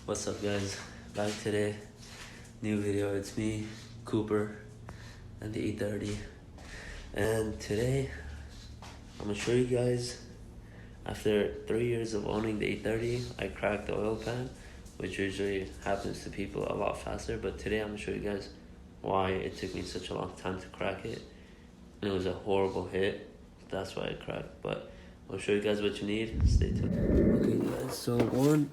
What's up, guys? Back today, new video. It's me, Cooper, and the E30. And today, I'm gonna show you guys, after 3 years of owning the E30, I cracked the oil pan, which usually happens to people a lot faster. But today, I'm gonna show you guys why it took me such a long time to crack it. And it was a horrible hit. That's why I cracked. But I'll show you guys what you need. Stay tuned. Okay, guys. So one.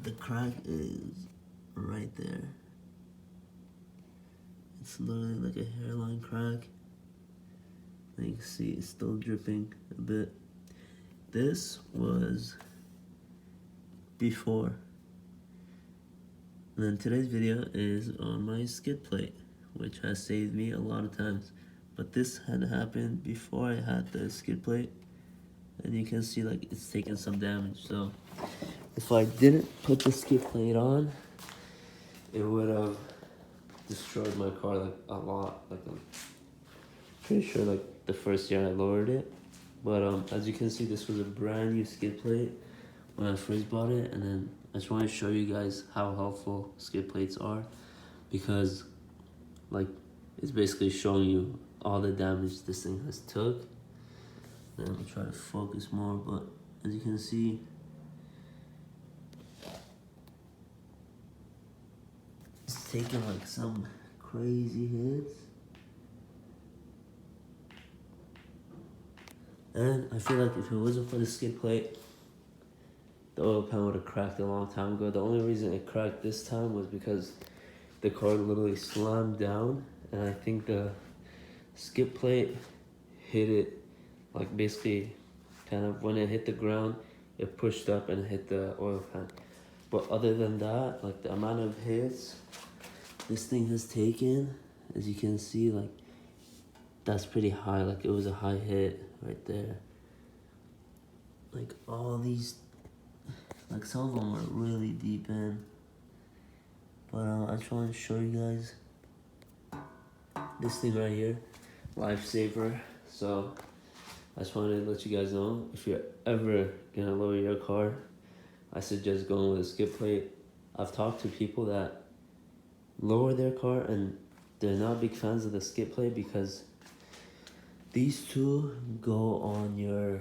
The crack is right there. It's literally like a hairline crack. And you can see it's still dripping a bit. This was before. And then today's video is on my skid plate, which has saved me a lot of times. But this had happened before I had the skid plate. And you can see like it's taken some damage. So if I didn't put the skid plate on, it would have destroyed my car like a lot. Like I'm pretty sure like the first year I lowered it. But as you can see, this was a brand new skid plate when I first bought it. And then I just want to show you guys how helpful skid plates are, because like it's basically showing you all the damage this thing has took. And I'm try to focus more, but as you can see, it's taking like some crazy hits. And I feel like if it wasn't for the skid plate, the oil pan would have cracked a long time ago. The only reason it cracked this time was because the car literally slammed down, and I think the skid plate hit it, like basically kind of when it hit the ground, it pushed up and hit the oil pan. But other than that, like the amount of hits this thing has taken, as you can see, like that's pretty high. Like it was a high hit right there. Like all these, like some of them are really deep in. But I just want to show you guys this thing right here, Lifesaver. So I just wanted to let you guys know, if you're ever gonna lower your car, I suggest going with a skid plate. I've talked to people that lower their car and they're not big fans of the skid plate, because these two go on your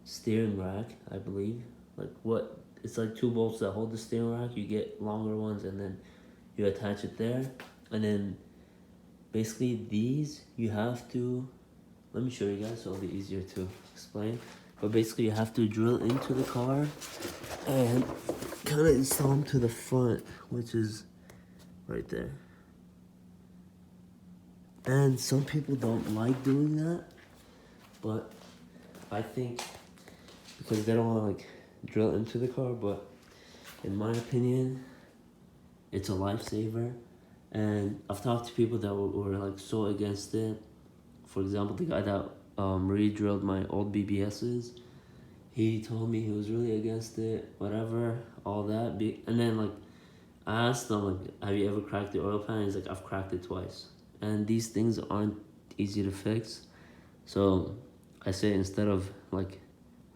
steering rack, I believe. It's like two bolts that hold the steering rack. You get longer ones and then you attach it there. And then basically these, you have to, let me show you guys so it'll be easier to explain. But basically you have to drill into the car and kind of install them to the front, which is right there. And some people don't like doing that, but I think because they don't want to like drill into the car, but in my opinion, it's a lifesaver. And I've talked to people that were like so against it. For example, the guy that re-drilled my old BBSs, he told me he was really against it, whatever, all that. And then like I asked him, like, have you ever cracked the oil pan? He's like, I've cracked it twice. And these things aren't easy to fix. So I say, instead of like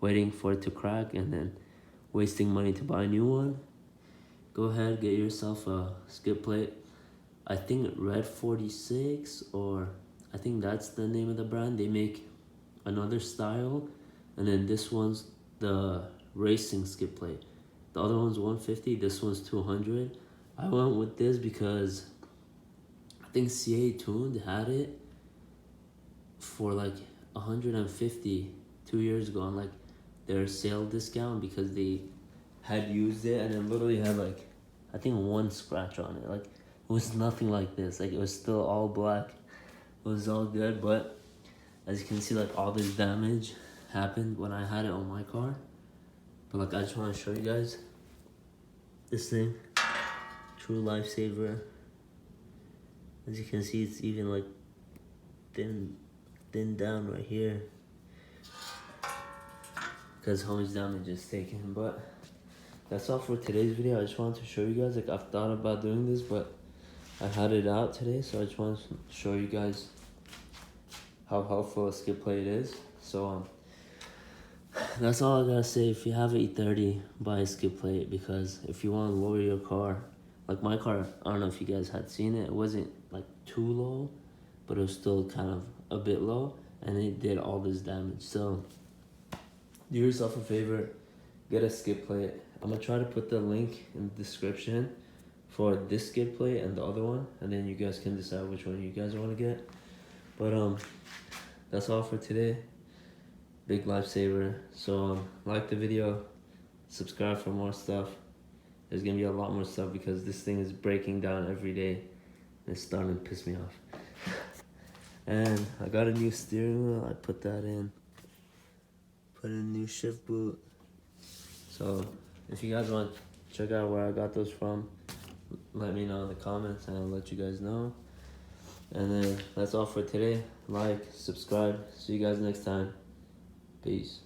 waiting for it to crack and then wasting money to buy a new one, go ahead, get yourself a skid plate. I think Red 46, or I think that's the name of the brand. They make another style, and then this one's the racing skid plate. The other one's 150, this one's 200. I went with this because I think CA Tuned had it for like 150 2 years ago on like their sale discount, because they had used it and it literally had like, I think one scratch on it. Like it was nothing like this. Like it was still all black. It was all good, but as you can see, like all this damage happened when I had it on my car. But like I just want to show you guys this thing, true lifesaver. As you can see, it's even like thin down right here, because how much damage is taken. But that's all for today's video. I just wanted to show you guys, like I've thought about doing this, but I had it out today, so I just wanted to show you guys how helpful a skid plate is. So that's all I gotta say. If you have an E30, buy a skid plate, because if you want to lower your car, like my car, I don't know if you guys had seen it. It wasn't like too low, but it was still kind of a bit low, and it did all this damage. So do yourself a favor, get a skid plate. I'm gonna try to put the link in the description for this skid plate and the other one, and then you guys can decide which one you guys want to get. But that's all for today. Big lifesaver. So like the video, subscribe for more stuff. There's gonna be a lot more stuff because this thing is breaking down every day and it's starting to piss me off. And I got a new steering wheel. I put that in. Put in a new shift boot. So if you guys want to check out where I got those from, let me know in the comments and I'll let you guys know. And then that's all for today. Like, subscribe. See you guys next time. Peace.